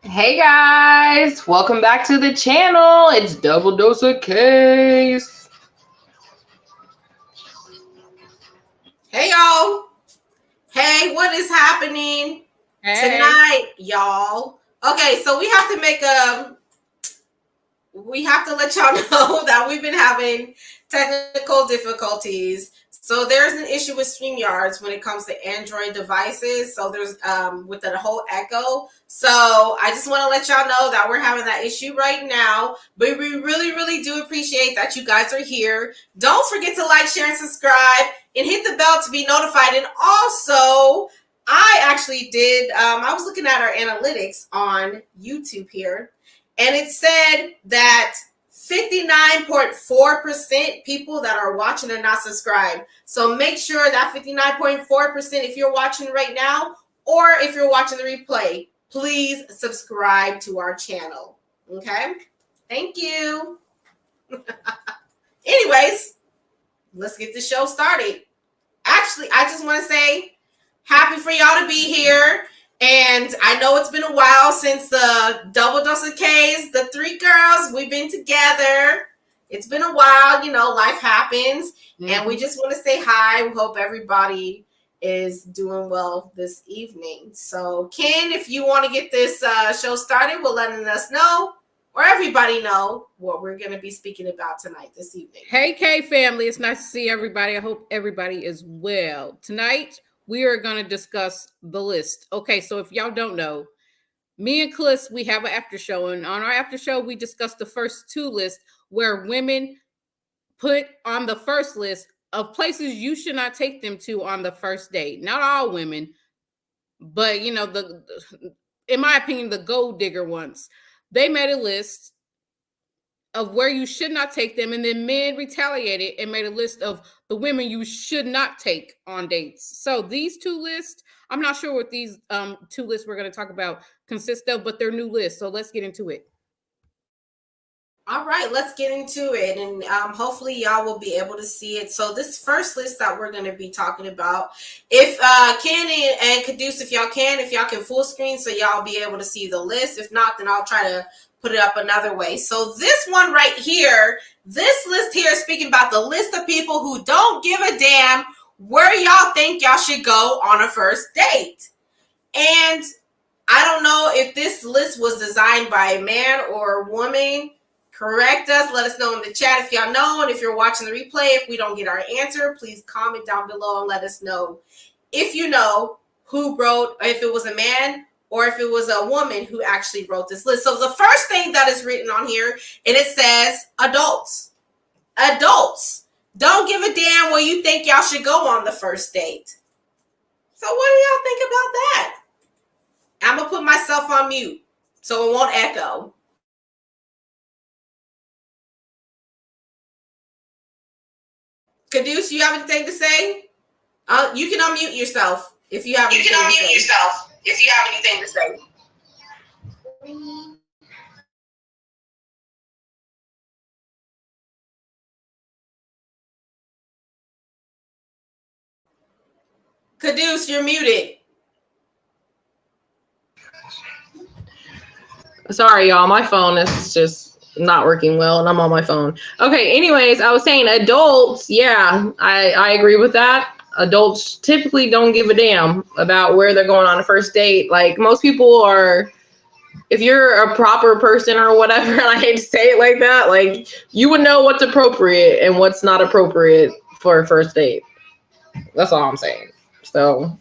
Hey guys, welcome back to the channel. It's Double Dose of Case. Hey y'all. Hey, what is happening tonight, y'all? Okay, so we have to let y'all know that we've been having technical difficulties. So there's an issue with StreamYards when it comes to Android devices. So there's with the whole echo. So I just want to let y'all know that we're having that issue right now. But we really, really do appreciate that you guys are here. Don't forget to like, share, and subscribe, and hit the bell to be notified. And also, I actually did, I was looking at our analytics on YouTube here, and it said that 59.4% people that are watching are not subscribed. So make sure that 59.4%, if you're watching right now, or if you're watching the replay, please subscribe to our channel. Okay? Thank you. Anyways, let's get the show started. Actually, I just want to say happy for y'all to be here. And I know it's been a while since the Double Dose of K's, the three girls, we've been together. It's been a while, you know, life happens. Mm-hmm. And we just want to say hi. We hope everybody is doing well this evening. So, Ken, if you want to get this show started, we're letting us know, or everybody know, what we're going to be speaking about tonight, this evening. Hey, K family. It's nice to see everybody. I hope everybody is well. Tonight, we are going to discuss the list. Okay, so if y'all don't know, me and Cliss, we have an after show. And on our after show, we discussed the first two lists where women put on the first list of places you should not take them to on the first date. Not all women, but, you know, in my opinion, the gold digger ones. They made a list of where you should not take them, and then men retaliated and made a list of the women you should not take on dates. So these two lists, I'm not sure what these two lists we're going to talk about consist of, but they're new lists. So let's get into it. All right, let's get into it, and hopefully y'all will be able to see it. So this first list that we're going to be talking about, if Ken and Caduce, if y'all can full screen so y'all be able to see the list. If not, then I'll try to put it up another way. So this one right here, this list here is speaking about the list of people who don't give a damn where y'all think y'all should go on a first date. And I don't know if this list was designed by a man or a woman. Correct us. Let us know in the chat if y'all know. And if you're watching the replay, if we don't get our answer, please comment down below and let us know if you know who wrote, if it was a man or if it was a woman who actually wrote this list. So the first thing that is written on here, and it says adults. Adults. Don't give a damn where you think y'all should go on the first date. So what do y'all think about that? I'm going to put myself on mute so it won't echo. Caduce, you have anything to say? You can unmute yourself if you have anything to say. Caduce, you're muted. Sorry, y'all. My phone is just not working well and I'm on my phone. Okay, anyways, I was saying adults, yeah, I agree with that. Adults typically don't give a damn about where they're going on a first date. Like most people are, if you're a proper person or whatever, and I hate to say it like that, like you would know what's appropriate and what's not appropriate for a first date. That's all I'm saying. So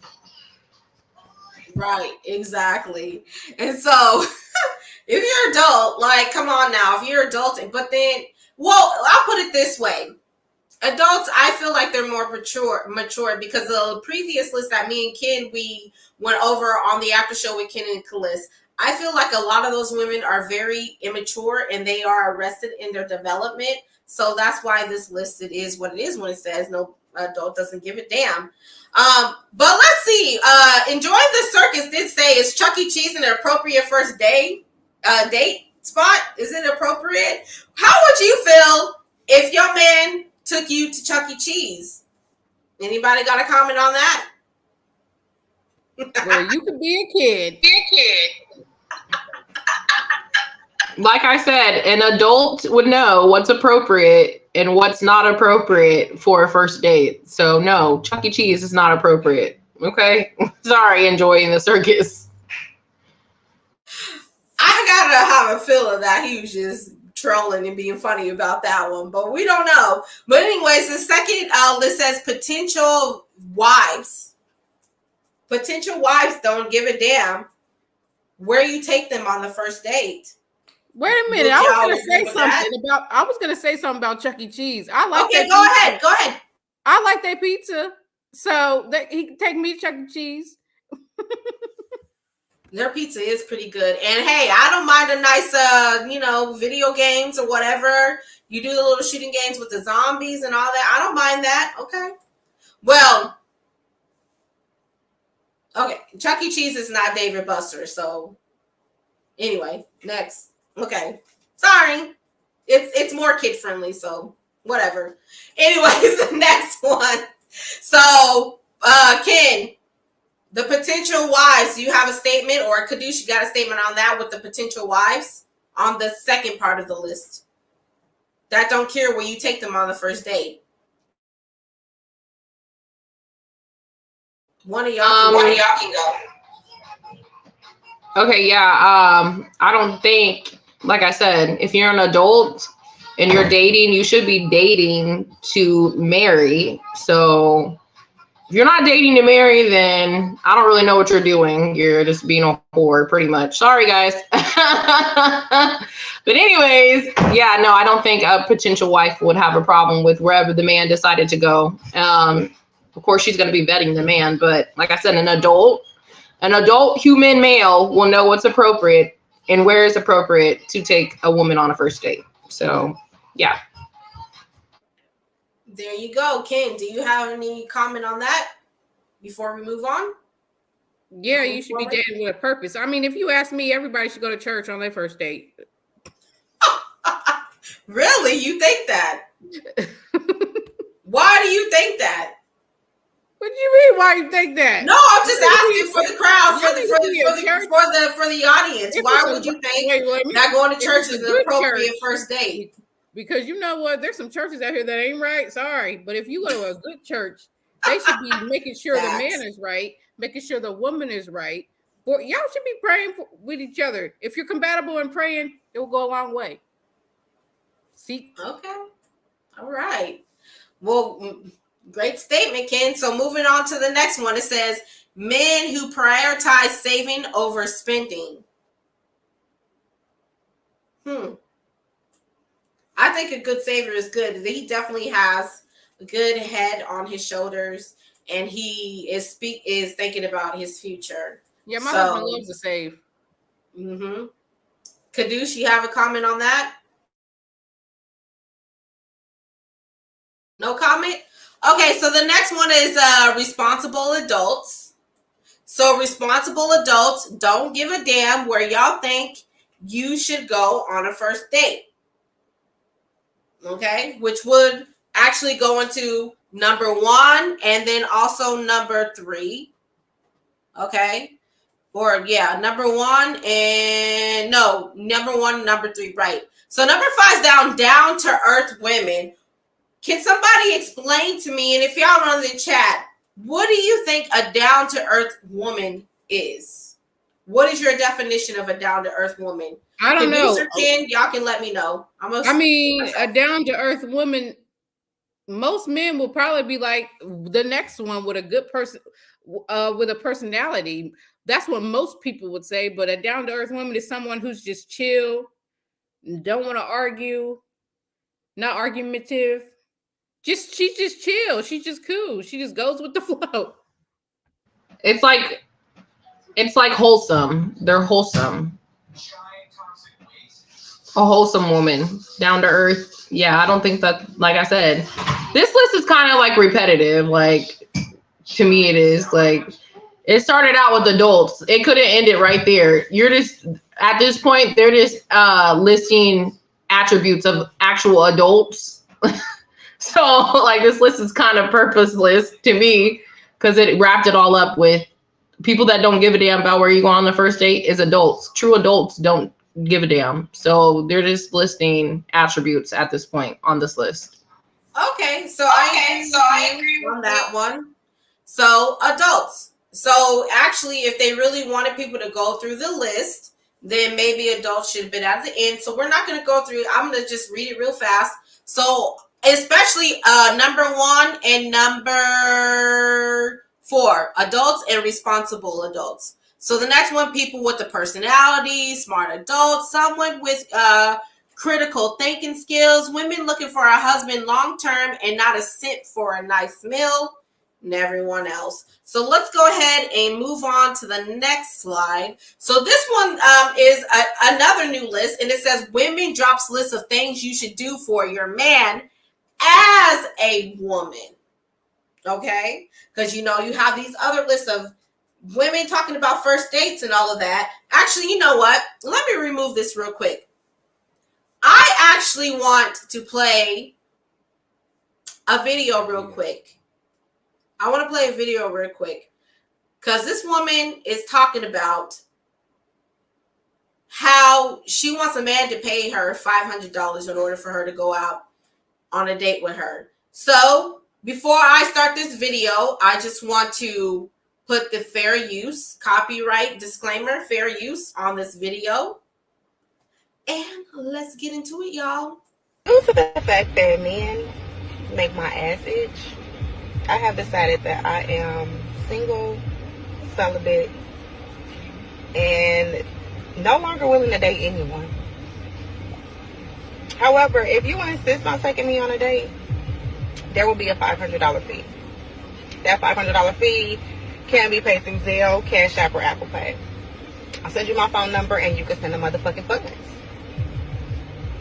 Right, exactly. And so if you're adult, like, come on now, if you're adult, but then, well, I'll put it this way. Adults, I feel like they're more mature because the previous list that me and Ken, we went over on the after show with Ken and Kalis, I feel like a lot of those women are very immature and they are arrested in their development. So that's why this listed is what it is when it says no adult doesn't give a damn. But let's see. Enjoying the circus did say, is Chuck E. Cheese an appropriate first date spot? Is it appropriate? How would you feel if your man took you to Chuck E. Cheese? Anybody got a comment on that? Where you could be a kid. like I said, an adult would know what's appropriate and what's not appropriate for a first date. So no, Chuck E. Cheese is not appropriate. Okay? Sorry, enjoying the circus. I gotta have a feeling that he was just trolling and being funny about that one, but we don't know. But anyways, the second list says potential wives. Potential wives don't give a damn where you take them on the first date. Wait a minute. I was gonna say something about Chuck E. Cheese. I like Okay, go ahead. I like their pizza. So he can take me to Chuck E. Cheese. Their pizza is pretty good. And hey, I don't mind a nice video games or whatever. You do the little shooting games with the zombies and all that. I don't mind that. Okay. Well, okay. Chuck E. Cheese is not David Buster. So anyway, next. Okay. Sorry. It's more kid friendly, so whatever. Anyways, the next one. So Ken, the potential wives, do you have a statement, or Kadush, you got a statement on that with the potential wives on the second part of the list that don't care where you take them on the first date? One of y'all can go. Okay, yeah. I don't think, like I said, if you're an adult and you're dating, you should be dating to marry. So if you're not dating to marry, then I don't really know what you're doing. You're just being a whore, pretty much. Sorry, guys. But anyways, yeah, no, I don't think a potential wife would have a problem with wherever the man decided to go. Of course, she's going to be vetting the man. But like I said, an adult human male will know what's appropriate and where is appropriate to take a woman on a first date. So, yeah. There you go. Ken, do you have any comment on that before we move on? Yeah, you should be dating with a purpose. I mean, if you ask me, everybody should go to church on their first date. Really? You think that? Why do you think that? What do you mean? Why you think that? No, I'm just asking for the crowd, for the audience. Why would you think that going to church is an appropriate first date? Because you know what? There's some churches out here that ain't right. Sorry. But if you go to a good church, they should be making sure the man is right, making sure the woman is right. Y'all should be praying with each other. If you're compatible in praying, it will go a long way. See? Okay. All right. Well, great statement, Ken. So moving on to the next one, it says men who prioritize saving over spending. I think a good saver is good. He definitely has a good head on his shoulders, and he is thinking about his future. Yeah, my husband loves to save. Mm-hmm. Kadush, you have a comment on that? No comment? Okay, so the next one is responsible adults. So responsible adults don't give a damn where y'all think you should go on a first date. Okay, which would actually go into number 1 and then also number 3. Okay, or yeah, number 1 and number 3, right? So number 5 is down to earth women. Can somebody explain to me, and if y'all are on the chat, what do you think a down to earth woman is? What is your definition of a down to earth woman? I don't know. Y'all can let me know. I mean, a down to earth woman, most men will probably be like the next one with a good person, with a personality. That's what most people would say. But a down to earth woman is someone who's just chill, don't want to argue, not argumentative. She's just chill. She's just cool. She just goes with the flow. It's like wholesome. They're wholesome. A wholesome woman, down to earth. Yeah, I don't think that, like I said, this list is kind of like repetitive. Like, to me, it is. Like, it started out with adults. It couldn't end it right there. You're just, at this point, they're just listing attributes of actual adults. So, like, this list is kind of purposeless to me because it wrapped it all up with people that don't give a damn about where you go on the first date is adults. True adults don't give a damn. So they're just listing attributes at this point on this list. Okay, so I agree on that one. So adults. So actually, if they really wanted people to go through the list, then maybe adults should have been at the end. So we're not going to go through. I'm going to just read it real fast. So especially number 1 and number 4, adults and responsible adults. So the next one, people with the personality, smart adults, someone with critical thinking skills, women looking for a husband long-term and not a simp for a nice meal, and everyone else. So let's go ahead and move on to the next slide. So this one is another new list, and it says women drops lists of things you should do for your man as a woman. Okay? Because, you know, you have these other lists of women talking about first dates and all of that. Actually, you know what? Let me remove this real quick. I actually want to play a video real quick. I want to play a video real quick because this woman is talking about how she wants a man to pay her $500 in order for her to go out on a date with her. So before I start this video, I just want to put the fair use, copyright disclaimer, fair use on this video. And let's get into it, y'all. Due to the fact that men make my ass itch, I have decided that I am single, celibate, and no longer willing to date anyone. However, if you insist on taking me on a date, there will be a $500 fee. That $500 fee can be paid through Zelle, Cash App, or Apple Pay. I'll send you my phone number and you can send the motherfucking funds.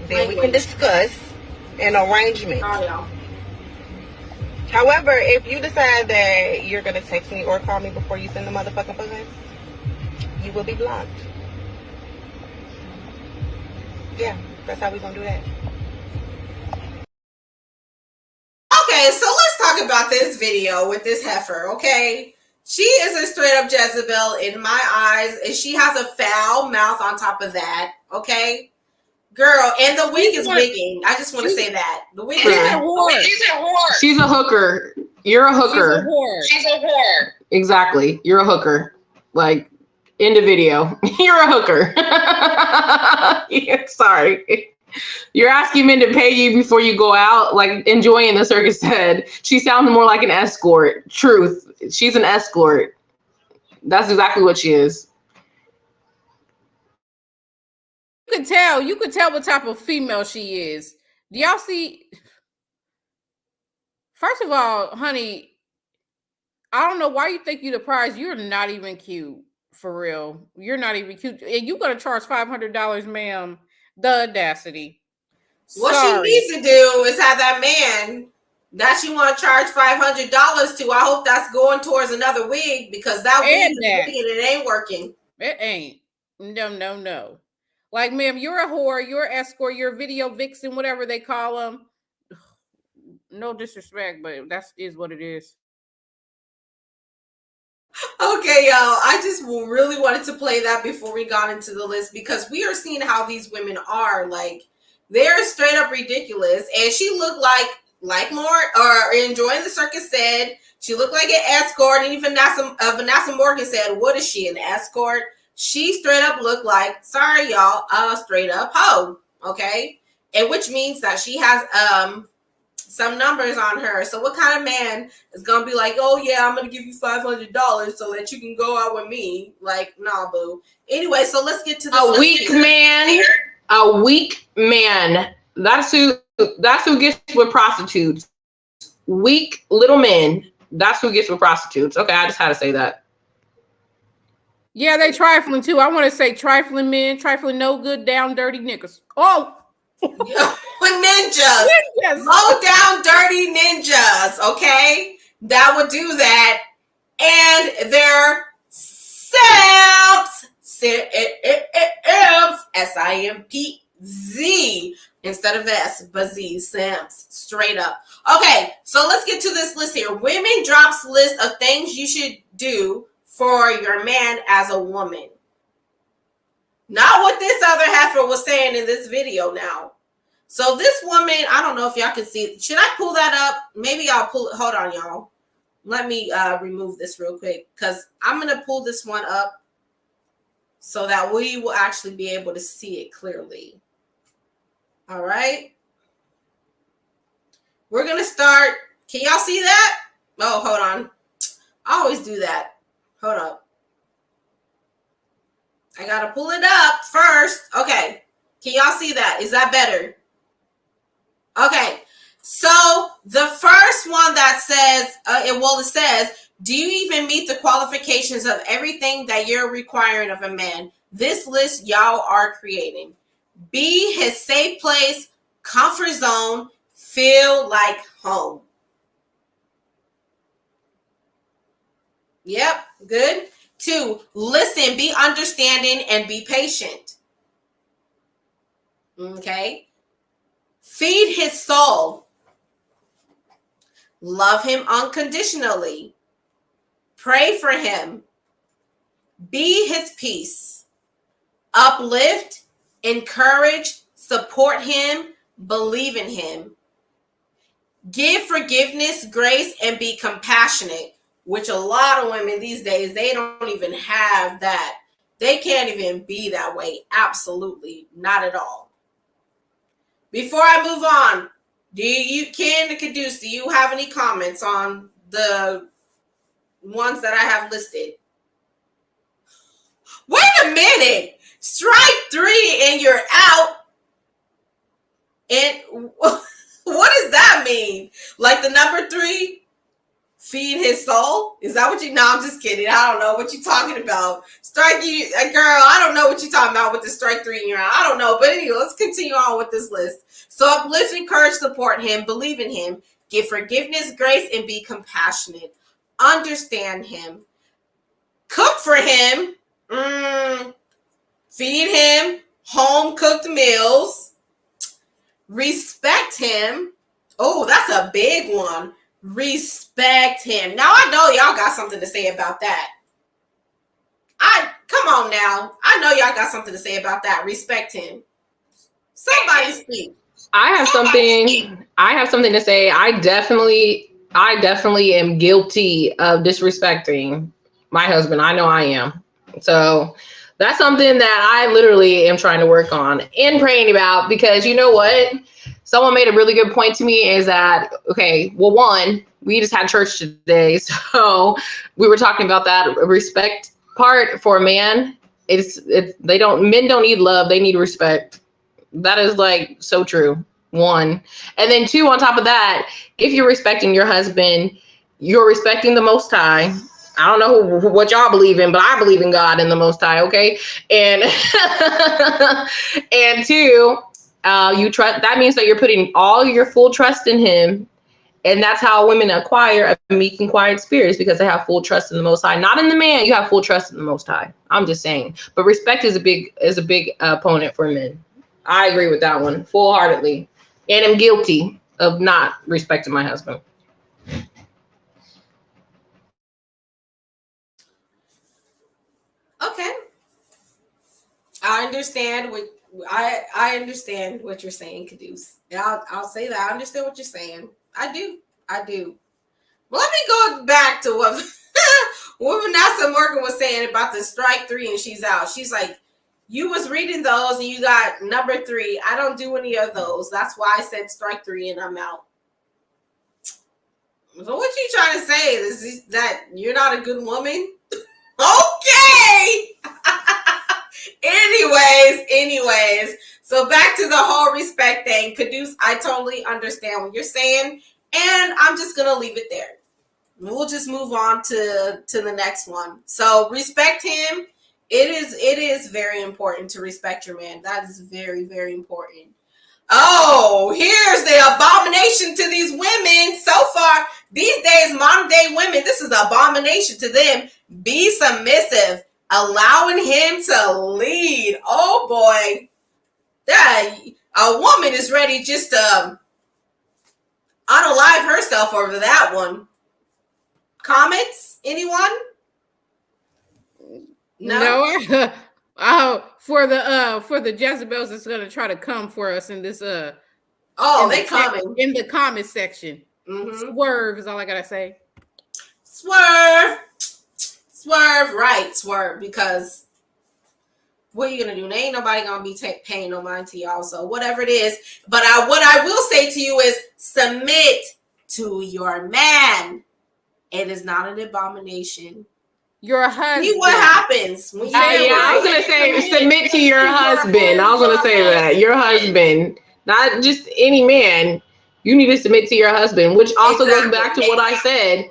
Then we can discuss an arrangement. Oh, yeah. However, if you decide that you're going to text me or call me before you send the motherfucking funds, you will be blocked. Yeah, that's how we're going to do that. Okay, so let's talk about this video with this heifer, okay? She is a straight up Jezebel in my eyes, and she has a foul mouth on top of that, okay? Girl, and the wig is wigging. I just want to say that. The wig is She's a whore. She's a hooker. You're a hooker. She's a whore. Exactly. You're a hooker. Like, end of video. You're a hooker. Yeah, sorry. You're asking men to pay you before you go out, like enjoying the circus said. She sounds more like an escort. Truth. She's an escort. That's exactly what she is. You could tell what type of female she is. Do y'all see? First of all, honey, I don't know why you think you're the prize. You're not even cute, for real. You're not even cute. And you're gonna charge $500, ma'am. The audacity. what Sorry. she needs to do is have that man that she want to charge $500 to. I hope that's going towards another wig because that wig is wigging and it ain't working. It ain't. No. Like, ma'am, you're a whore, you're an escort, you're a video vixen, whatever they call them. No disrespect, but that is what it is. Okay, y'all. I just really wanted to play that before we got into the list because we are seeing how these women are. Like, They're straight up ridiculous. And she looked like Lauren or Enjoying the Circus said, she looked like an escort. And even Vanessa Morgan said, what is she, an escort? She straight up looked like, sorry y'all, straight up hoe. Okay. And which means that she has some numbers on her. So what kind of man is gonna be like, oh yeah, I'm gonna give you $500 so that you can go out with me? Like, nah, boo. Anyway, so let's get to this. A weak man. A weak man. That's who gets with prostitutes. Weak little men. That's who gets with prostitutes. Okay, I just had to say that. Yeah, they trifling too. I want to say trifling men, trifling no good, down dirty niggas. Oh, ninjas. Low down dirty ninjas. Okay, that would do that, and they're simps. SIMPZ instead of S, but Z, simps, straight up. Okay, so let's get to this list here. Women drops list of things you should do for your man as a woman. Not what this other heifer was saying in this video now. So this woman, I don't know if y'all can see. Should I pull that up? Maybe I'll pull it. Hold on, y'all. Let me remove this real quick because I'm going to pull this one up so that we will actually be able to see it clearly. All right. We're going to start. Can y'all see that? Oh, hold on. I always do that. Hold up. I got to pull it up first. Okay. Can y'all see that? Is that better? Okay. So the first one that says, it says, do you even meet the qualifications of everything that you're requiring of a man? This list y'all are creating. Be his safe place, comfort zone, feel like home. Yep, good. 2, listen, be understanding, and be patient. Okay. Feed his soul. Love him unconditionally. Pray for him. Be his peace. Uplift, encourage, support him, believe in him. Give forgiveness, grace, and be compassionate, which a lot of women these days, they don't even have that. They can't even be that way. Absolutely not at all. Before I move on, Ken and Caduce, do you have any comments on the ones that I have listed? Wait a minute. Strike 3 and you're out. And what does that mean? Like the number 3? Feed his soul? Is that what you? No, I'm just kidding. I don't know what you're talking about. Strike you, girl. I don't know what you're talking about with the strike 3 in your eye. I don't know. But anyway, let's continue on with this list. So uplift, encourage, support him, believe in him, give forgiveness, grace, and be compassionate. Understand him. Cook for him. Feed him home cooked meals. Respect him. Oh, that's a big one. Respect him. Now I know y'all got something to say about that. Come on now. I know y'all got something to say about that. Respect him. Somebody speak. I have something to say. I definitely am guilty of disrespecting my husband. I know I am. So that's something that I literally am trying to work on and praying about, because you know what? Someone made a really good point to me is that, okay, well, one, we just had church today. So we were talking about that respect part for a man. Men don't need love. They need respect. That is like so true. 1. And then 2, on top of that, if you're respecting your husband, you're respecting the Most High. I don't know what y'all believe in, but I believe in God and the Most High. Okay. And, and 2, you trust, that means that you're putting all your full trust in him. And that's how women acquire a meek and quiet spirit, because they have full trust in the Most High, not in the man. You have full trust in the Most High. I'm just saying, but respect is a big opponent for men. I agree with that one full heartedly. And I'm guilty of not respecting my husband. Okay. I understand I understand what you're saying, Caduce. I'll say that. I understand what you're saying. I do. Well, let me go back to what Vanessa Morgan was saying about the strike 3 and she's out. She's like, you was reading those and you got number 3. I don't do any of those. That's why I said strike 3 and I'm out. So what you trying to say is that you're not a good woman? Okay. Anyways. So back to the whole respect thing. Caduce, I totally understand what you're saying. And I'm just going to leave it there. We'll just move on to the next one. So respect him. It is very important to respect your man. That is very, very important. Oh, here's the abomination to these women so far. These days, modern day women, this is an abomination to them. Be submissive, allowing him to lead. Oh boy, that a woman is ready just to unalive herself over that one. Comments? Anyone? No. For the Jezebels that's gonna try to come for us in this they coming in the comment section. Mm-hmm. Swerve is all I gotta say. Swerve, right? Swerve, because what are you gonna do? There ain't nobody gonna be paying no mind to y'all. So whatever it is, but what I will say to you is submit to your man. It is not an abomination. Your husband. See what happens when you. I was gonna say submit to your husband. I was gonna say that your husband, not just any man. You need to submit to your husband, which also goes back to what I said.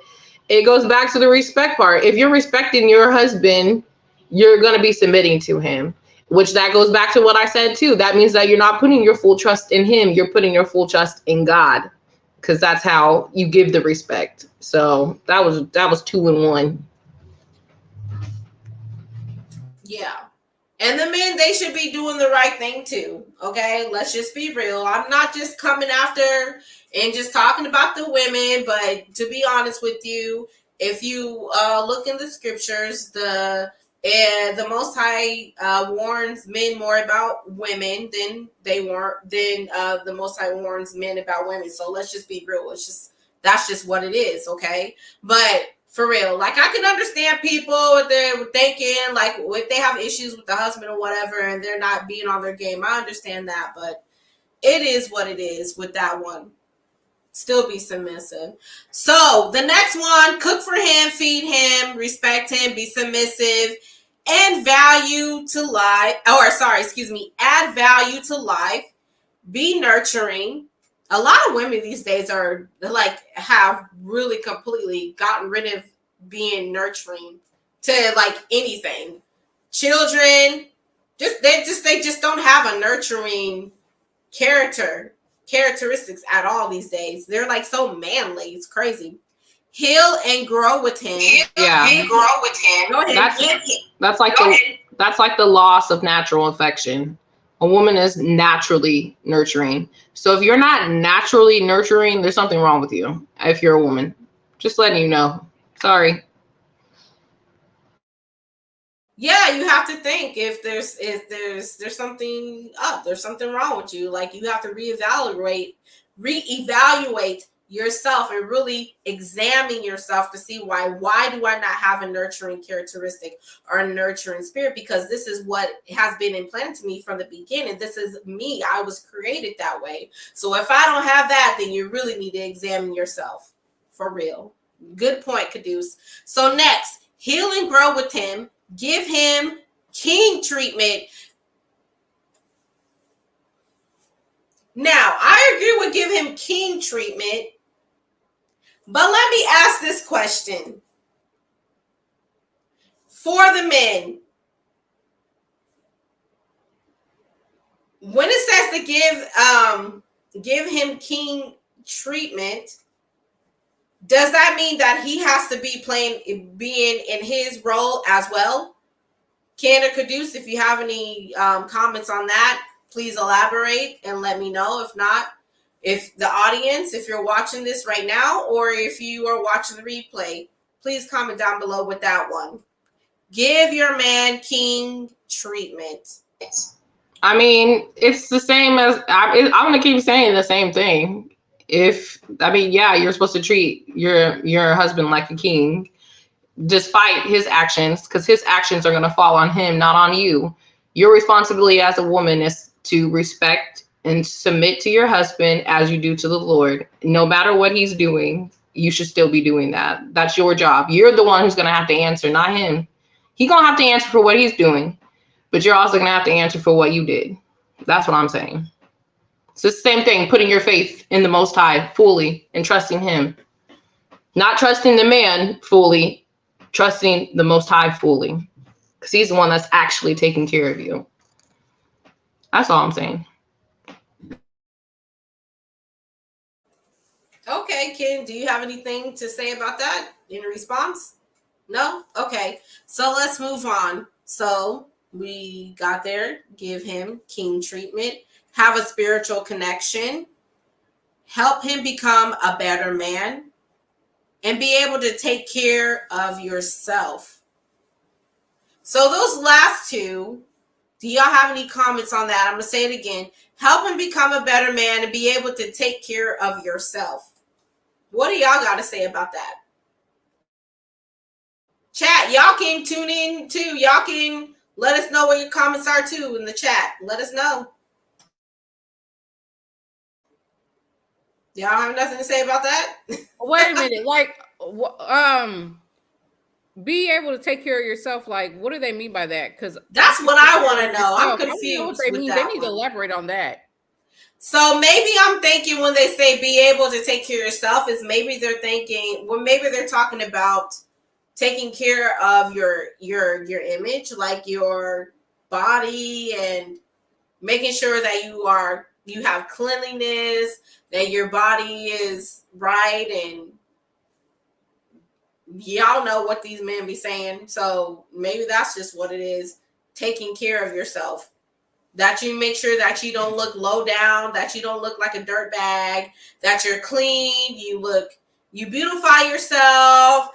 It goes back to the respect part. If you're respecting your husband, you're gonna be submitting to him. Which that goes back to what I said too. That means that you're not putting your full trust in him. You're putting your full trust in God, because that's how you give the respect. So that was 2 in 1. Yeah. And the men, they should be doing the right thing too. Okay, let's just be real. I'm not just coming after and just talking about the women, but to be honest with you, if you look in the scriptures, the Most High warns men more about women than the Most High warns men about women. So let's just be real. That's just what it is. Okay, but for real, like I can understand people what they're thinking, like if they have issues with the husband or whatever, and they're not being on their game. I understand that, but it is what it is with that one. Still be submissive. So the next one: cook for him, feed him, respect him, be submissive, and value to life. Add value to life. Be nurturing. A lot of women these days have really completely gotten rid of being nurturing to like anything. Children, they just don't have a nurturing characteristics at all these days. They're like so manly. It's crazy. Heal and grow with him. Yeah. Go ahead. That's like the loss of natural affection. A woman is naturally nurturing. So if you're not naturally nurturing, there's something wrong with you. If you're a woman, just letting you know. Sorry. Yeah, you have to think if there's something up, there's something wrong with you. Like you have to reevaluate yourself and really examine yourself to see why do I not have a nurturing characteristic or a nurturing spirit? Because this is what has been implanted to me from the beginning. This is me. I was created that way. So if I don't have that, then you really need to examine yourself for real. Good point, Caduce. So next, heal and grow with him. Give him king treatment. Now, I agree with give him king treatment. But let me ask this question. For the men, when it says to give him king treatment, does that mean that he has to be being in his role as well? Ken or Caduce, if you have any comments on that, please elaborate and let me know. If not, if the audience, if you're watching this right now, or if you are watching the replay, please comment down below with that one. Give your man king treatment. I mean, it's the same as I'm gonna keep saying the same thing. Yeah, you're supposed to treat your husband like a king, despite his actions, because his actions are gonna fall on him, not on you. Your responsibility as a woman is to respect and submit to your husband as you do to the Lord. No matter what he's doing, you should still be doing that. That's your job. You're the one who's gonna have to answer, not him. He's gonna have to answer for what he's doing, but you're also gonna have to answer for what you did. That's what I'm saying. It's the same thing, putting your faith in the Most High fully and trusting him. Not trusting the man fully, trusting the Most High fully. Because he's the one that's actually taking care of you. That's all I'm saying. Okay, Ken, do you have anything to say about that in response? No? Okay. So let's move on. So we got there, give him king treatment, have a spiritual connection, help him become a better man, and be able to take care of yourself. So those last two, do y'all have any comments on that? I'm going to say it again. Help him become a better man and be able to take care of yourself. What do y'all got to say about that? Chat, y'all can tune in too. Y'all can let us know what your comments are too in the chat. Let us know. Y'all have nothing to say about that? Wait a minute. Like, be able to take care of yourself. Like, what do they mean by that? Because that's what I want to know. I'm confused. I don't know what they mean. They need to elaborate on that. So maybe I'm thinking when they say be able to take care of yourself is maybe they're thinking, well, maybe they're talking about taking care of your image, like your body, and making sure that you have cleanliness, that your body is right, and y'all know what these men be saying. So maybe that's just what it is, taking care of yourself. That you make sure that you don't look low down, that you don't look like a dirt bag, that you're clean, you beautify yourself,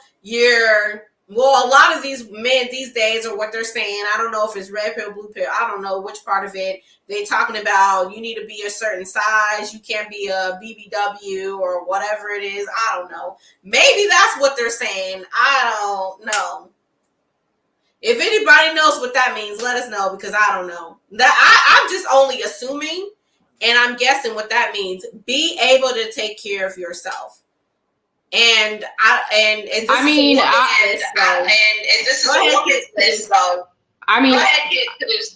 well, a lot of these men these days are what they're saying. I don't know if it's red pill, blue pill. I don't know which part of it. They talking about you need to be a certain size. You can't be a BBW or whatever it is. I don't know. Maybe that's what they're saying. I don't know. If anybody knows what that means, let us know, because I don't know. I'm just only assuming, and I'm guessing what that means. Be able to take care of yourself. And this I mean,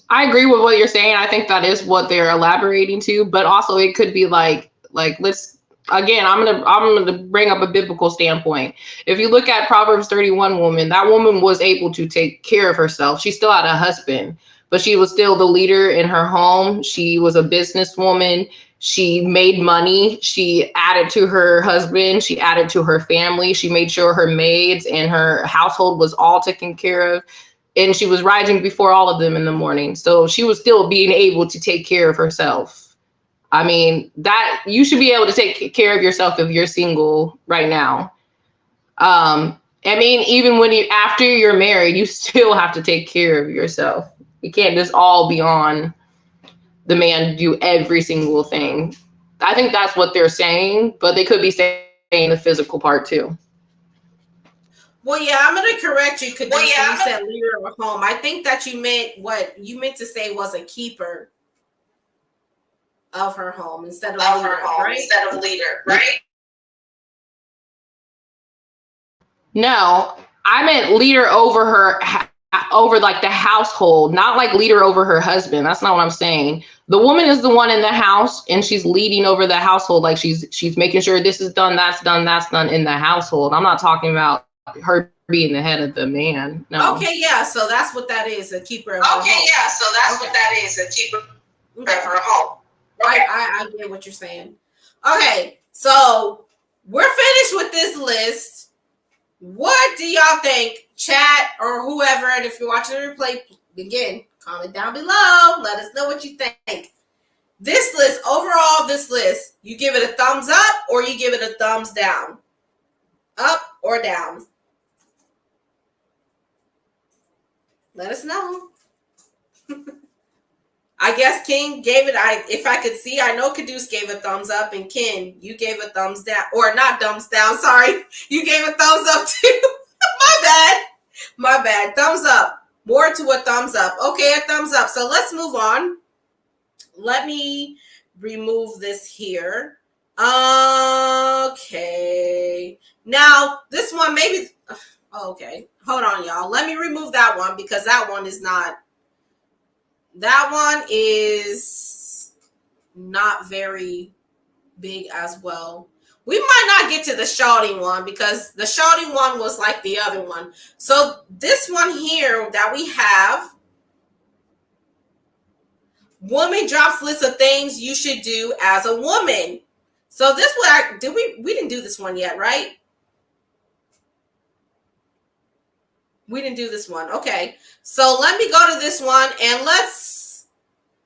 I agree with what you're saying. I think that is what they're elaborating to, but also it could be like let's again, I'm gonna bring up a biblical standpoint. If you look at Proverbs 31 woman, that woman was able to take care of herself. She still had a husband, but she was still the leader in her home. She was a businesswoman. She made money. She added to her husband. She added to her family. She made sure her maids and her household was all taken care of. And she was rising before all of them in the morning. So she was still being able to take care of herself. I mean, that you should be able to take care of yourself if you're single right now. I mean, even after you're married, you still have to take care of yourself. You can't just all be on the man to do every single thing. I think that's what they're saying, but they could be saying the physical part too. Well, yeah, I'm going to correct you because you said leader of a home. I think that you meant what you meant to say was a keeper of her home instead of leader, right? No, I meant leader over like the household, not like leader over her husband. That's not what I'm saying. The woman is the one in the house and she's leading over the household. Like she's making sure this is done, that's done in the household. I'm not talking about her being the head of the man. No. Okay, yeah. So that's what that is, a keeper of her home. What that is, a keeper of her home. Okay. I get what you're saying. Okay, so we're finished with this list. What do y'all think? Chat or whoever, and if you're watching the replay, again, comment down below. Let us know what you think. This list, overall, you give it a thumbs up or you give it a thumbs down? Up or down? Let us know. I guess King gave it. If I could see, I know Caduce gave a thumbs up, and Ken, you gave a thumbs down, or not thumbs down. Sorry, you gave a thumbs up too. My bad. Thumbs up. More to a thumbs up. Okay, a thumbs up. So let's move on. Let me remove this here. Okay. Now this one maybe. Okay, hold on, y'all. Let me remove that one because that one is not. That one is not very big as well. We might not get to the shouting one because the shouting one was like the other one. So this one here that we have, woman drops list of things you should do as a woman. So this one, we didn't do this one yet, right? We didn't do this one. Okay. So let me go to this one and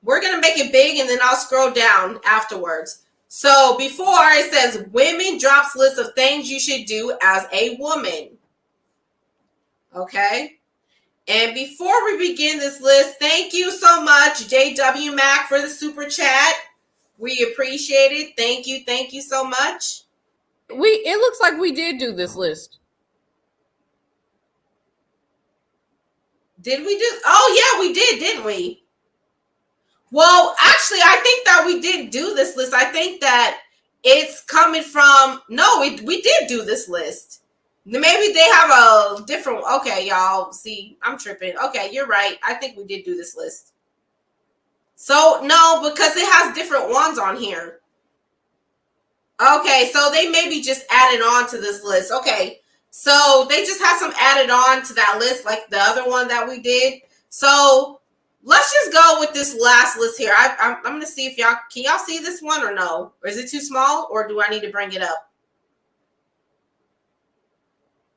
we're going to make it big and then I'll scroll down afterwards. So before it says women drops list of things you should do as a woman. Okay. And before we begin this list, thank you so much, JW Mac, for the super chat. We appreciate it. Thank you. Thank you so much. It looks like we did do this list. Did we do? Oh, yeah, we did, didn't we? Well, actually, I think that we did do this list. I think that it's coming from, no, we did do this list. Maybe they have a different, okay, y'all, see, I'm tripping. Okay, you're right. I think we did do this list. So, no, because it has different ones on here. Okay, so they maybe just added on to this list. Okay, so they just have some added on to that list like the other one that we did. So let's just go with this last list here. I'm going to see if can y'all see this one or no? Or is it too small or do I need to bring it up?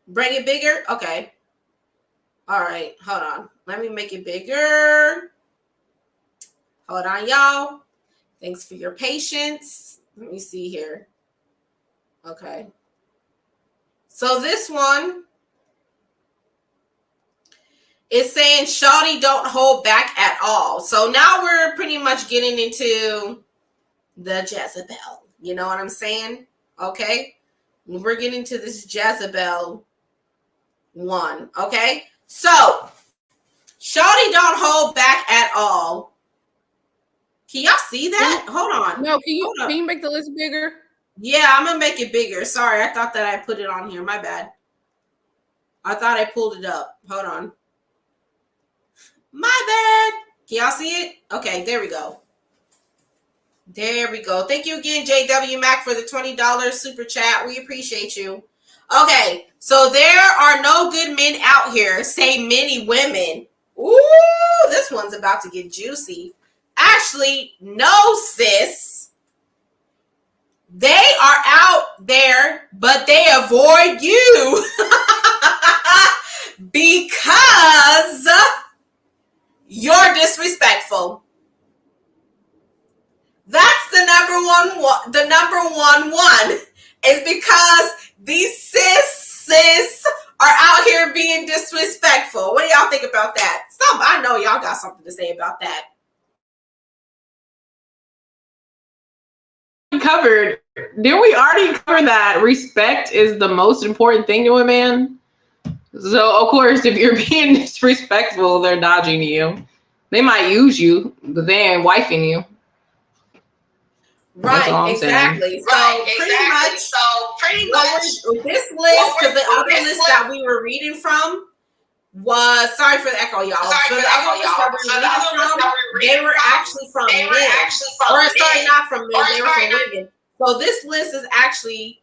Bring it bigger? Okay. All right, hold on. Let me make it bigger. Hold on, y'all. Thanks for your patience. Let me see here. Okay. So this one is saying shawty don't hold back at all. So now we're pretty much getting into the Jezebel. You know what I'm saying? Okay. We're getting to this Jezebel one. Okay. So shawty don't hold back at all. Can y'all see that? Hold on. No, can you make the list bigger? Yeah, I'm going to make it bigger. Sorry, I thought that I put it on here. My bad. I thought I pulled it up. Hold on. My bad. Can y'all see it? Okay, there we go. There we go. Thank you again, JW Mac, for the $20 super chat. We appreciate you. Okay, so there are no good men out here, say many women. Ooh, this one's about to get juicy. Actually, no, sis. They are out there, but they avoid you because you're disrespectful. That's the number one. The number one is because these sis are out here being disrespectful. What do y'all think about that? I know y'all got something to say about that. Covered. Didn't we already cover that respect is the most important thing to a man? So of course, if you're being disrespectful, they're dodging you. They might use you, but they ain't wifing you. Right, exactly. So pretty much this list, because the other list that we were reading from was, sorry for the echo, y'all. So the other list that we were reading from, they were actually from men. Or sorry, not from men, they were from women. So this list is actually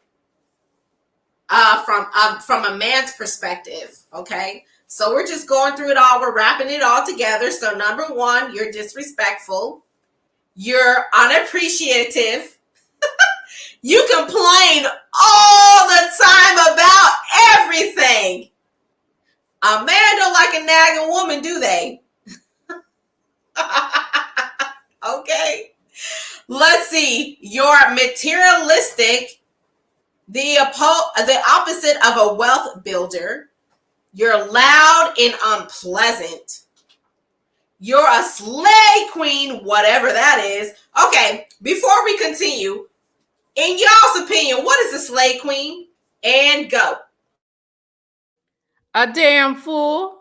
from a man's perspective, okay? So we're just going through it all. We're wrapping it all together. So number one, you're disrespectful. You're unappreciative. You complain all the time about everything. A man don't like a nagging woman, do they? Okay. Let's see. You're materialistic. The opposite of a wealth builder. You're loud and unpleasant. You're a slay queen, whatever that is. Okay, before we continue, in y'all's opinion, what is a slay queen? And go. A damn fool.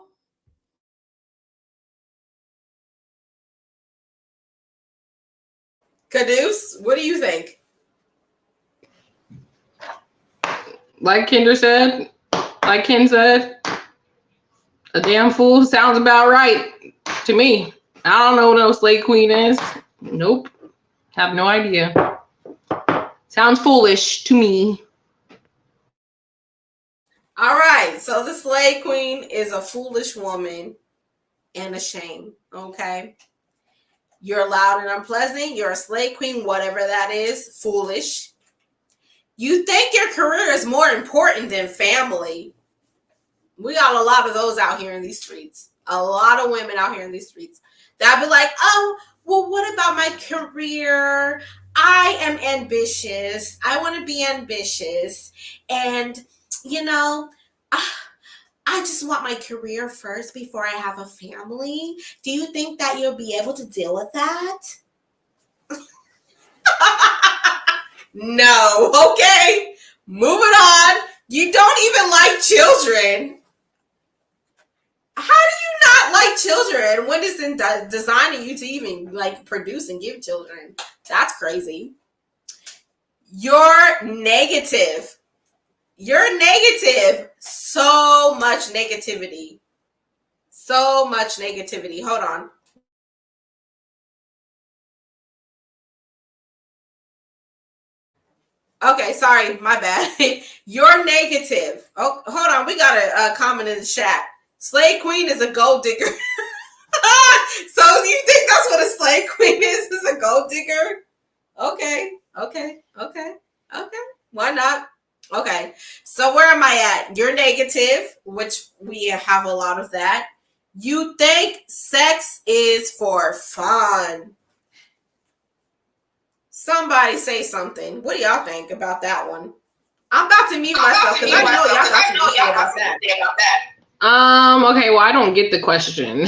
Caduce, what do you think? Like Ken said, a damn fool sounds about right to me. I don't know what no slay queen is. Nope. Have no idea. Sounds foolish to me. All right, so the slay queen is a foolish woman and a shame, okay? You're loud and unpleasant. You're a slay queen, whatever that is, foolish. You think your career is more important than family. We got a lot of those out here in these streets. A lot of women out here in these streets. That'd be like, oh, well, what about my career? I am ambitious. I want to be ambitious. And, you know, I just want my career first before I have a family. Do you think that you'll be able to deal with that? No. Okay. Moving on. You don't even like children. How do you not like children when it's designing you to even like produce and give children? That's crazy. You're negative. You're negative. So much negativity. So much negativity. Hold on. Okay, sorry, my bad. You're negative. Oh, hold on. We got a comment in the chat. Slay queen is a gold digger. So you think that's what a slay queen is a gold digger? Okay. Why not? Okay. So where am I at? You're negative, which we have a lot of that. You think sex is for fun. Somebody say something. What do y'all think about that one? I'm about to mute myself because I know y'all got something to say about that. Okay, well, I don't get the question.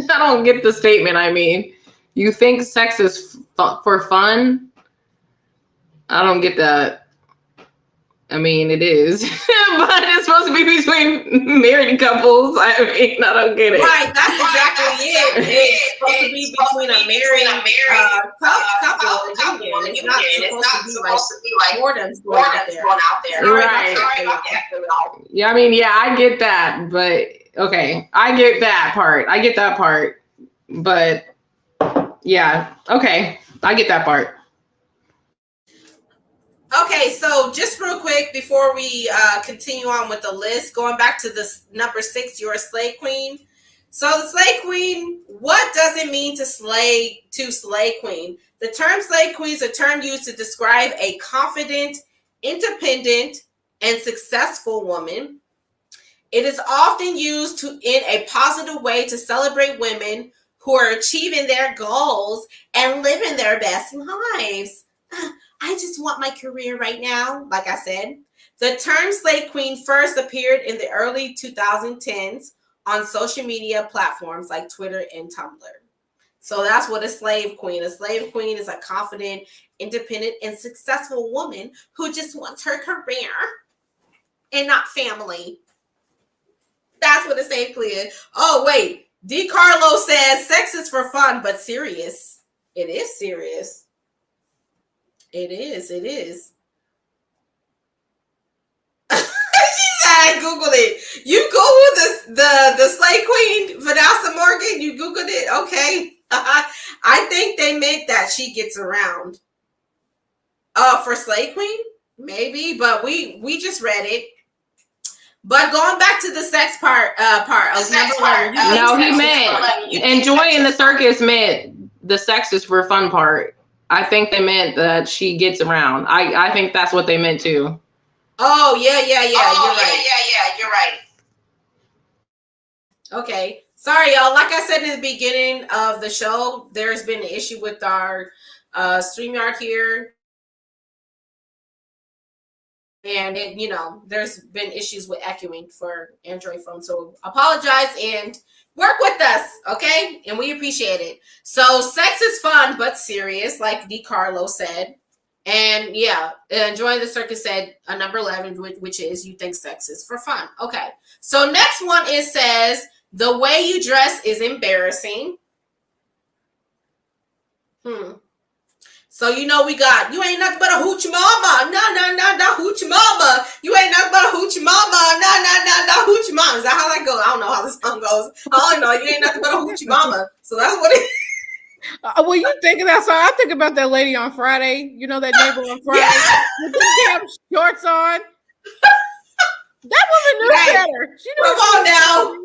I don't get the statement. I mean, you think sex is for fun? I don't get that. I mean, it is, but it's supposed to be between married couples. I mean, I don't get it. Right, that's exactly it. It's supposed to be between a married couple. It's not supposed to be like boredom's going out there. Right. Yeah, I mean, yeah, I get that, but okay, I get that part. But yeah, okay, I get that part. Okay, so just real quick before we continue on with the list, going back to this number 6, you're a slay queen. So the slay queen, what does it mean to slay queen? The term slay queen is a term used to describe a confident, independent, and successful woman. It is often used in a positive way to celebrate women who are achieving their goals and living their best lives. I just want my career right now, like I said. The term slay queen first appeared in the early 2010s on social media platforms like Twitter and Tumblr. So that's what a slave queen. A slave queen is a confident, independent, and successful woman who just wants her career and not family. That's what a slave queen is. Oh, wait. D. Carlo says sex is for fun, but serious. It is serious. It is. She said, I Googled it. You Googled the slay queen, Vanessa Morgan. You Googled it. Okay. I think they meant that she gets around. For slay queen? Maybe, but we just read it. But going back to the sex part of number 11. No, he meant enjoying the circus meant the sex is for fun part. I think they meant that she gets around. I think that's what they meant too. Oh, yeah. You're right. Okay. Sorry, y'all. Like I said in the beginning of the show, there's been an issue with our StreamYard here. and it, there's been issues with echoing for Android phones. So apologize and work with us, okay? And we appreciate it. So sex is fun but serious, like DiCarlo said. And yeah, Enjoying the Circus said number 11, which is you think sex is for fun. Okay. So next one says the way you dress is embarrassing. So we got you ain't nothing but a hoochie mama. No, hoochie mama. You ain't nothing but a hoochie mama. No, hoochie mama. Is that how that goes? I don't know how the song goes. All I know, you ain't nothing but a hoochie mama. So that's what it is. Well, you think of that song? I think about that lady on Friday. You know that neighbor on Friday with the damn shorts on. That woman knew better. She knew. Come on now.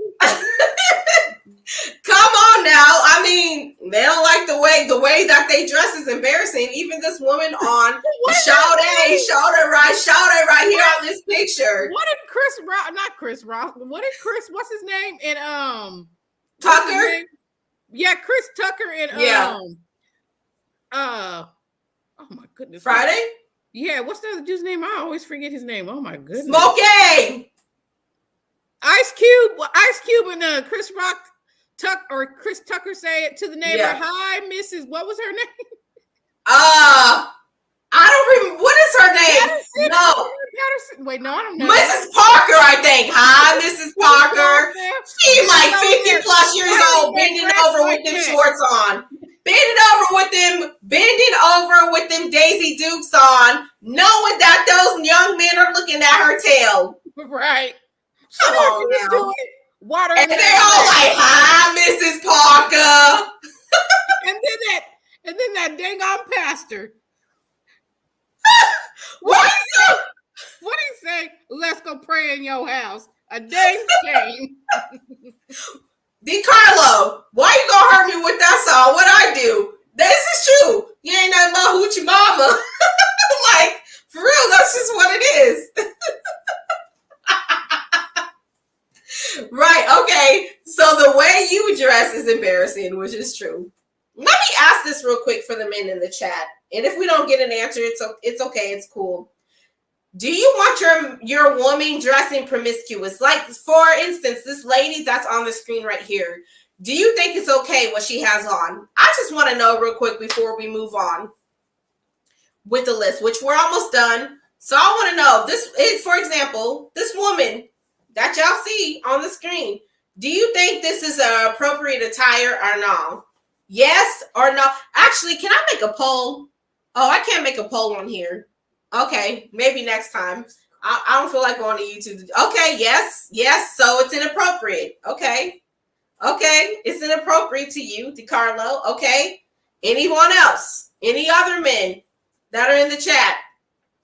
Come on now. I mean, they don't like the way that they dress is embarrassing. Even this woman on Shout it right here on this picture. What did Chris Rock? What did Chris? What's his name? And Tucker. Yeah, Chris Tucker and oh my goodness, Friday. Yeah, what's the other dude's name? I always forget his name. Oh my goodness, Smokey. Ice Cube, and Chris Tucker say it to the neighbor. Yeah. Hi, Mrs. What was her name? I don't remember. What is her name? No. Wait, no, I don't know. Mrs. Parker, I think. Hi, Mrs. Parker. She's like 50 plus years old, bending over with them shorts on. Bending over with them Daisy Dukes on, knowing that those young men are looking at her tail. Right. Come on now. Water. And they're all like, hi, Mrs. Parker. and then that dang on pastor. What do you say? Let's go pray in your house. A dang shame. DiCarlo, why you gonna hurt me with that song? What I do? This is true. You ain't nothing but hoochie mama. Like, for real, that's just what it is. Right, okay. So the way you dress is embarrassing, which is true. Let me ask this real quick for the men in the chat. And if we don't get an answer, it's okay. It's cool. Do you want your woman dressing promiscuous? Like, for instance, this lady that's on the screen right here. Do you think it's okay what she has on? I just want to know real quick before we move on with the list, which we're almost done. So I want to know this. For example, this woman that y'all see on the screen. Do you think this is an appropriate attire or no? Yes or no? Actually, can I make a poll? Oh, I can't make a poll on here. Okay, maybe next time. I don't feel like going to YouTube. Okay, yes. So it's inappropriate. Okay, it's inappropriate to you, DiCarlo. Okay, anyone else? Any other men that are in the chat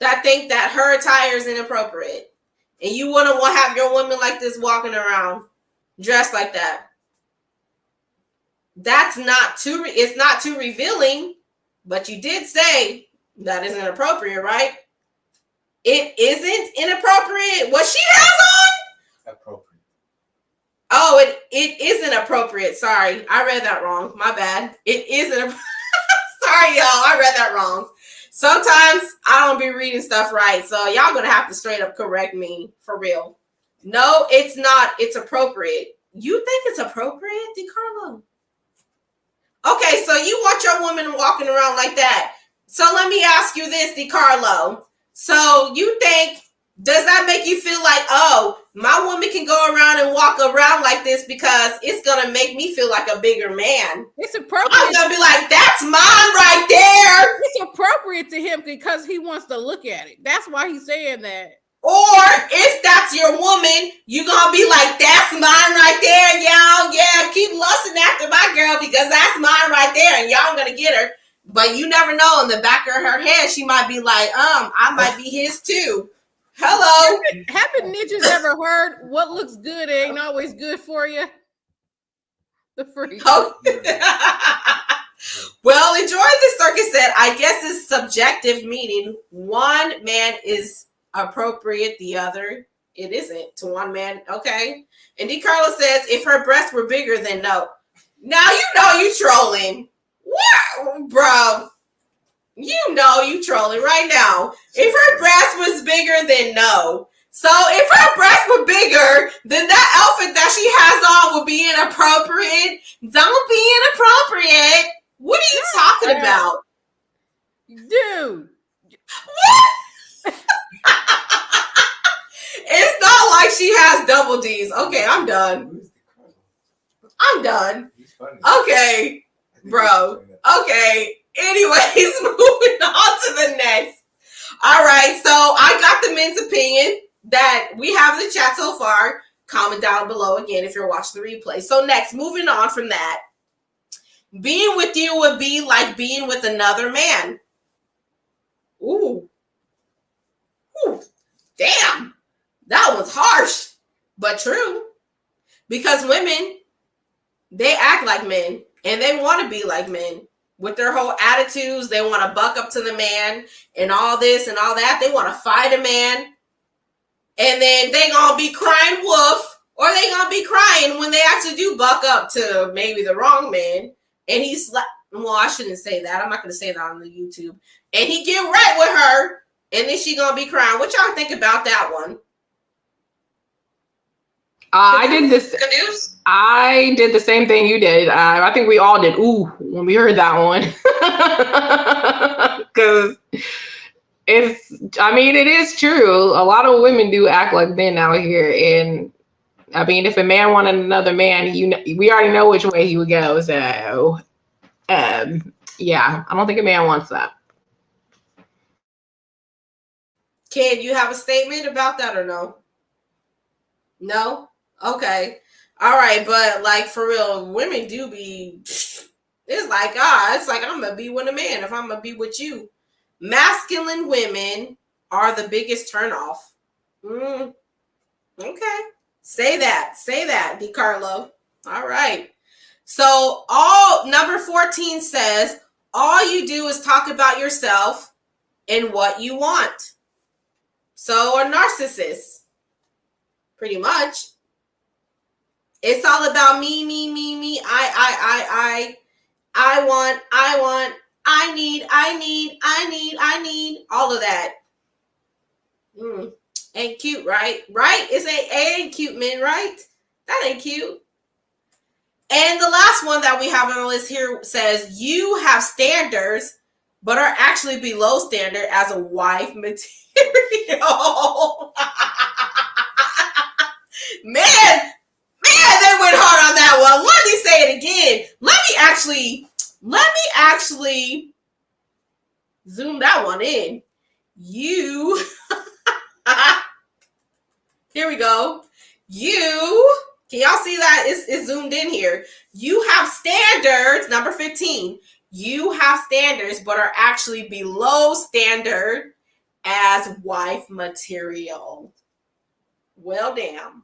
that think that her attire is inappropriate, and you wouldn't want to have your woman like this walking around dressed like that? It's not too revealing, but you did say that is inappropriate, right? It isn't inappropriate. What she has on? Appropriate. Oh, it isn't appropriate. Sorry, I read that wrong. My bad. It isn't. Sorry, y'all. I read that wrong. Sometimes I don't be reading stuff right, so y'all gonna have to straight up correct me for real. No, it's not. It's appropriate. You think it's appropriate, DiCarlo? Okay, so you want your woman walking around like that. So let me ask you this, DiCarlo. So you think, does that make you feel like, oh, my woman can go around and walk around like this because it's going to make me feel like a bigger man? It's appropriate. I'm going to be like, that's mine right there. It's appropriate to him because he wants to look at it. That's why he's saying that. Or if that's your woman, you're going to be like, that's mine right there, y'all. Yeah, keep lusting after my girl because that's mine right there and y'all going to get her. But you never know. In the back of her head, she might be like, I might be his too. Hello. Haven't ninjas ever heard what looks good ain't always good for you? The freak. Oh. Well, Enjoying the Circus said, I guess it's subjective, meaning one man is appropriate, the other it isn't to one man. Okay. And DiCarlo says, if her breasts were bigger, then no. Now you know you trolling. What, bro? You know you trolling right now. If her breast was bigger, then no. So if her breasts were bigger, then that outfit that she has on would be inappropriate. Don't be inappropriate. What are you talking about? Dude. It's not like she has double D's. Okay, I'm done. I'm done. Okay, bro. Okay. Anyways, moving on to the next. All right, so I got the men's opinion that we have in the chat so far. Comment down below again if you're watching the replay. So next, moving on from that. Being with you would be like being with another man. Ooh. Ooh. Damn. That was harsh, but true. Because women, they act like men and they want to be like men. With their whole attitudes, they want to buck up to the man and all this and all that. They want to fight a man. And then they going to be crying wolf, or they going to be crying when they actually do buck up to maybe the wrong man. And he's like, well, I shouldn't say that. I'm not going to say that on the YouTube. And he get right with her, and then she going to be crying. What y'all think about that one? I did the same thing you did. I think we all did. Ooh, when we heard that one, because it is true. A lot of women do act like men out here, and I mean, if a man wanted another man, we already know which way he would go. So, yeah, I don't think a man wants that. Ken, you have a statement about that or no? No? Okay. All right, but like for real, women do be, it's like, I'm going to be with a man if I'm going to be with you. Masculine women are the biggest turnoff. Okay. Say that, DiCarlo. All right. So number 14 says, all you do is talk about yourself and what you want. So a narcissist, pretty much. It's all about me, I want, I need, all of that. Ain't cute, right? Right? Ain't cute, men, right? That ain't cute. And the last one that we have on the list here says, you have standards, but are actually below standard as a wife material. Man, they went hard on that one. Let me say it again. Let me actually zoom that one in. You, here we go. Can y'all see that? It's zoomed in here. You have standards, number 15. You have standards, but are actually below standard as wife material. Well, damn.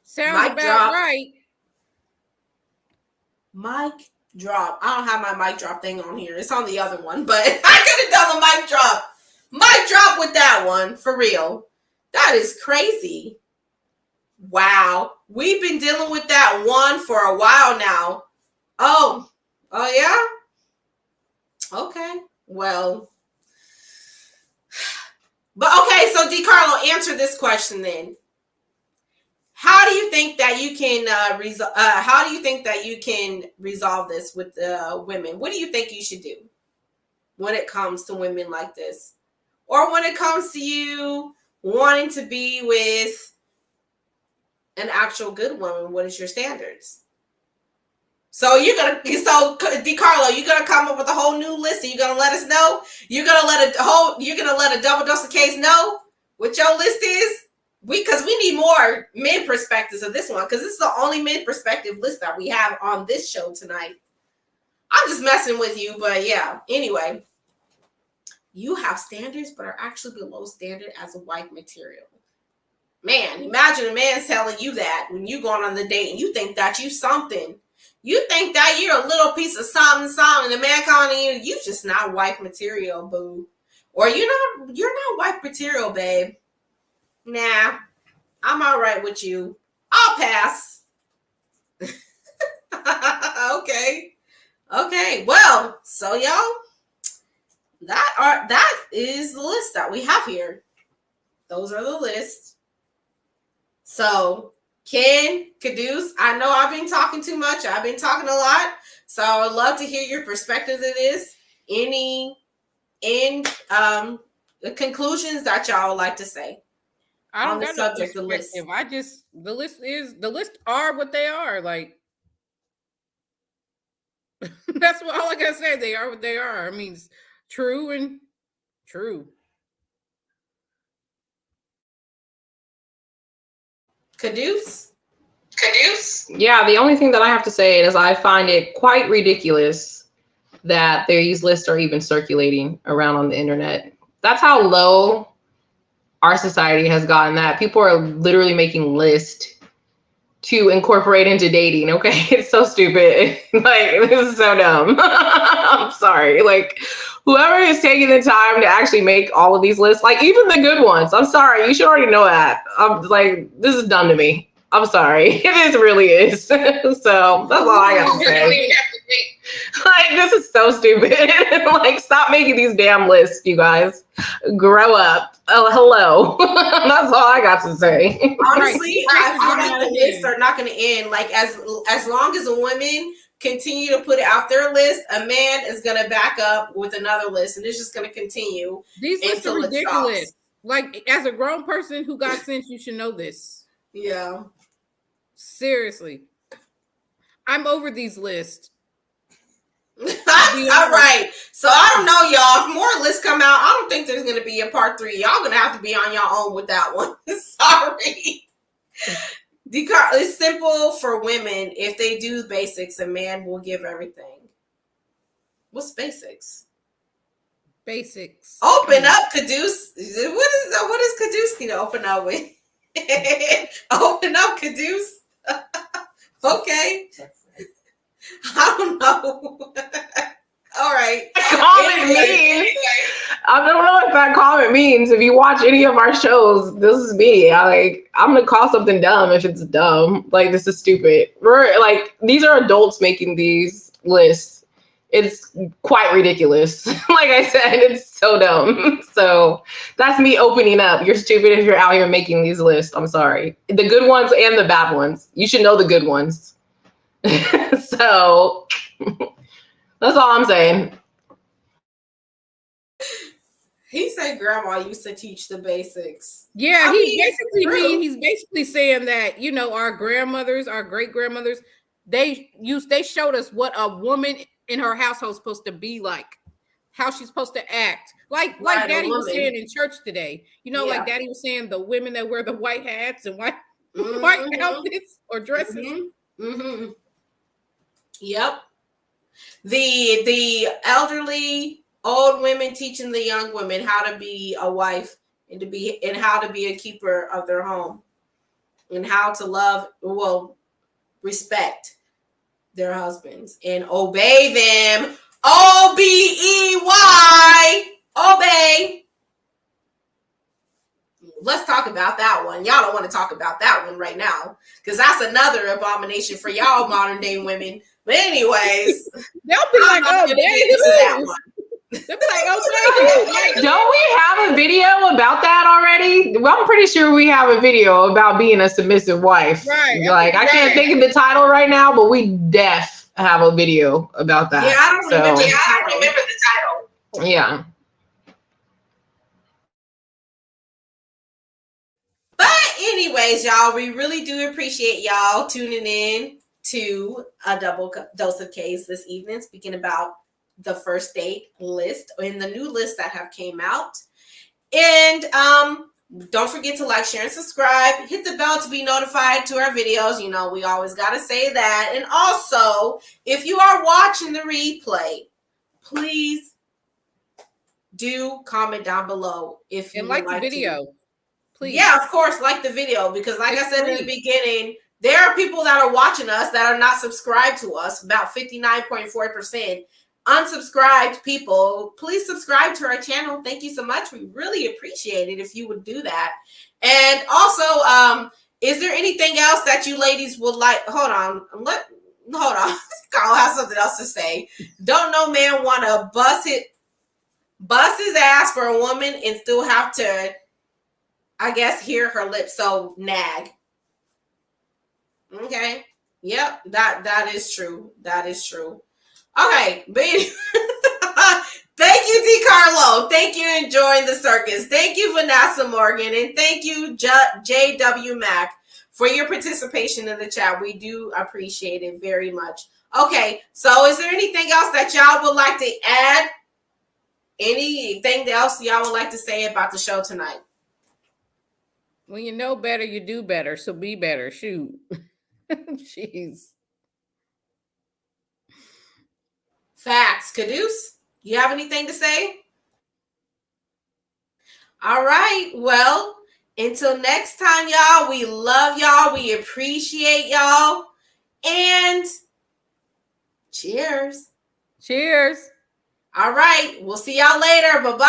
Sounds Mic about drop. right. Mic drop. I don't have my mic drop thing on here. It's on the other one, but I could have done the mic drop. Mic drop with that one, for real. That is crazy. Wow. We've been dealing with that one for a while now. Oh yeah? Okay. Well. But okay, so DiCarlo, answer this question then. How do you think that you can resolve this with women? What do you think you should do when it comes to women like this? Or when it comes to you wanting to be with an actual good woman, what is your standards? So DiCarlo, you're gonna come up with a whole new list and you're gonna let us know? You're gonna let a double dose of case know what your list is? Because we need more men perspectives of this one, because this is the only men perspective list that we have on this show tonight. I'm just messing with you, but yeah. Anyway, you have standards, but are actually below standard as a wife material. Man, imagine a man telling you that when you going on the date and you think that you something. You think that you're a little piece of something, and the man calling you just not wife material, boo. Or you're not wife material, babe. Nah, I'm all right with you. I'll pass. Okay. Okay, well, so y'all, that is the list that we have here. Those are the lists. So, Ken, Caduce, I know I've been talking too much. I've been talking a lot. So I would love to hear your perspective of this. Any the conclusions that y'all would like to say I don't on the got no subject of the list. perspective. The list are what they are. Like that's what all I gotta say. They are what they are. I mean, it's true and true. Caduce? Yeah, the only thing that I have to say is I find it quite ridiculous that these lists are even circulating around on the internet. That's how low our society has gotten, that people are literally making lists to incorporate into dating. Okay, it's so stupid. Like, this is so dumb. I'm sorry. Like, whoever is taking the time to actually make all of these lists, like even the good ones, I'm sorry, you should already know that. I'm like, this is dumb to me. I'm sorry. It really is. So that's all I got to say. Like, this is so stupid. Like, stop making these damn lists, you guys. Grow up. Oh, hello. That's all I got to say. Honestly, I feel like the lists are not going to end. Like, as long as women continue to put out their list, a man is going to back up with another list, and it's just going to continue. These lists are ridiculous. Like, as a grown person who got sense, you should know this. Yeah. Seriously. I'm over these lists. All right. So I don't know, y'all. If more lists come out, I don't think there's going to be a part 3. Y'all going to have to be on your own with that one. Sorry. It's simple for women. If they do basics, a man will give everything. What's basics? Basics. Open up, Caduce. What is Caduce need to open up with? Open up, Caduce. Okay. I don't know. All right. Comment means. I don't know what that comment means. If you watch any of our shows, this is me. I'm gonna call something dumb if it's dumb. Like, this is stupid. These are adults making these lists. It's quite ridiculous. Like I said, it's so dumb. So that's me opening up. You're stupid if you're out here making these lists. I'm sorry. The good ones and the bad ones. You should know the good ones. So that's all I'm saying. He said grandma used to teach the basics. Yeah, he's basically saying that, our grandmothers, our great grandmothers, they showed us what a woman in her household is supposed to be like, how she's supposed to act. Like Daddy was saying in church today. Like Daddy was saying, the women that wear the white hats and white outfits or dresses. Mm-hmm. Mm-hmm. Yep. The elderly, old women teaching the young women how to be a wife and how to be a keeper of their home and how to respect their husbands and obey them. OBEY. Obey. Let's talk about that one. Y'all don't want to talk about that one right now because that's another abomination for y'all modern day women. But anyways, they'll be like, "Oh, that one." They'll be like, "Oh, don't we have a video about that already?" Well, I'm pretty sure we have a video about being a submissive wife. Right. Like, I can't think of the title right now, but we have a video about that. Yeah, I don't remember the title. Yeah. But anyways, y'all, we really do appreciate y'all tuning in to a double dose of K's this evening, speaking about the first date list and the new lists that have came out. And don't forget to like, share, and subscribe. Hit the bell to be notified to our videos. We always got to say that. And also, if you are watching the replay, please do comment down below if you like the video. Please. Yeah, of course, like the video, because like I said in the beginning, there are people that are watching us that are not subscribed to us, about 59.4% unsubscribed people. Please subscribe to our channel. Thank you so much. We really appreciate it if you would do that. And also, is there anything else that you ladies would like? Hold on. hold on. Carl has something else to say. Don't no man want to bust his ass for a woman and still have to, I guess, hear her lips so nag. Okay. Yep, that is true. That is true. Okay, but thank you, DiCarlo. Thank you, enjoying the circus. Thank you, Vanessa Morgan, and thank you, JW Mac, for your participation in the chat. We do appreciate it very much. Okay, so is there anything else that y'all would like to add? Anything else y'all would like to say about the show tonight? When you know better, you do better. So be better. Shoot. Jeez. Facts. Caduce, you have anything to say? All right. Well, until next time, y'all, we love y'all. We appreciate y'all. And cheers. Cheers. All right. We'll see y'all later. Bye-bye.